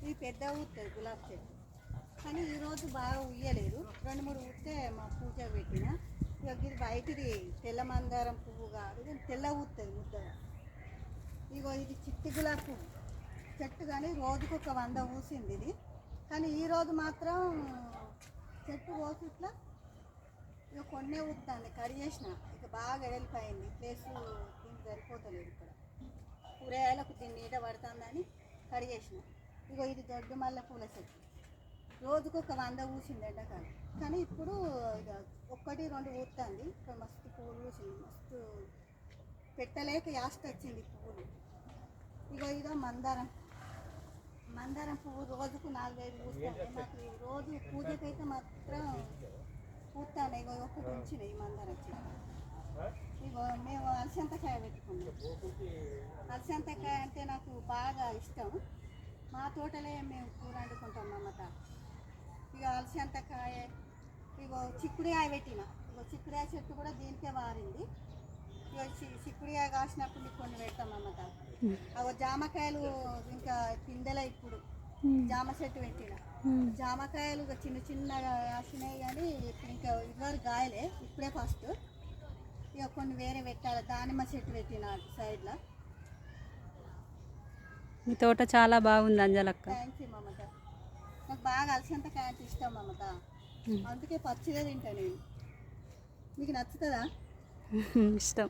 ఇది పెద్ద ఊతుంది గులాబీ చెట్టు, కానీ ఈరోజు బాగా ఉయ్యలేదు. 2-3 ఊస్తే మా పూజ పెట్టిన. ఇక ఇది బయటిది తెల్ల మందారం పువ్వు కాదు, తెల్ల ఊతుంది ముద్దగా. ఇగో ఇది చిట్టి గులాబీ పువ్వు చెట్టు, కానీ రోజుకు ఒక 100 ఊసింది ఇది. కానీ ఈరోజు మాత్రం చెట్టు కోసి ఇట్లా ఇక కొన్నే ఊస్తుంది. కడి చేసిన ఇక బాగా ఎడలిపోయింది, ప్లేస్ దీనికి సరిపోతలేదు. ఇక్కడ కూరగాయలకు దీన్ని నీడ పడుతుందని కడి చేసిన. ఇగో ఇది దొడ్డు మల్లె పూల చెట్టు, రోజుకు ఒక 100 ఊసింది ఎండాకాలం. కానీ ఇప్పుడు ఇక 1-2 ఊస్తుంది. ఇక్కడ మస్తు పువ్వులు ఊసింది, మస్తు పెట్టలేక యాస్ట్ వచ్చింది పువ్వులు. ఇదో మందారం పువ్వు రోజుకు 4-5 ఊస్తాయి. మాకు రోజు పూజకైతే మాత్రం పూస్తాను. ఇగో ఒకటి ఉంచినాయి ఈ మందారం చెట్టు. ఇగో మేము అలసంతకాయ పెట్టుకున్నాం. అలసంతకాయ అంటే నాకు బాగా ఇష్టం. మా తోటలే మేము కూర వండుకుంటాం మమ్మత. ఇక అలసంతకాయ, ఇగో చిక్కుడుకాయ పెట్టిన. ఇగో చిక్కుడుకాయ చెట్టు కూడా దీనికే వారింది. ఇక చిక్కుడుకాయ కాసినప్పుడు నీకు కొన్ని పెడతాం మమ్మత. అగో జామకాయలు ఇంకా పిందెలే. ఇప్పుడు జామ చెట్టు పెట్టిన. జామకాయలు చిన్న చిన్నగా కాసినాయి, కానీ ఇప్పుడు ఇంకా ఇదివరకు కాయలే, ఇప్పుడే ఫస్ట్. ఇక కొన్ని వేరే పెట్టాలి. దానిమ్మ చెట్టు పెట్టిన సైడ్లో. మీ తోట చాలా బాగుంది అంజలక్క. థ్యాంక్ యూ మమత. నాకు బాగా అలసంతకాయ అంటే ఇష్టం మమత, అందుకే పచ్చిగా తింటా నేను. మీకు నచ్చుతుందా? ఇష్టం.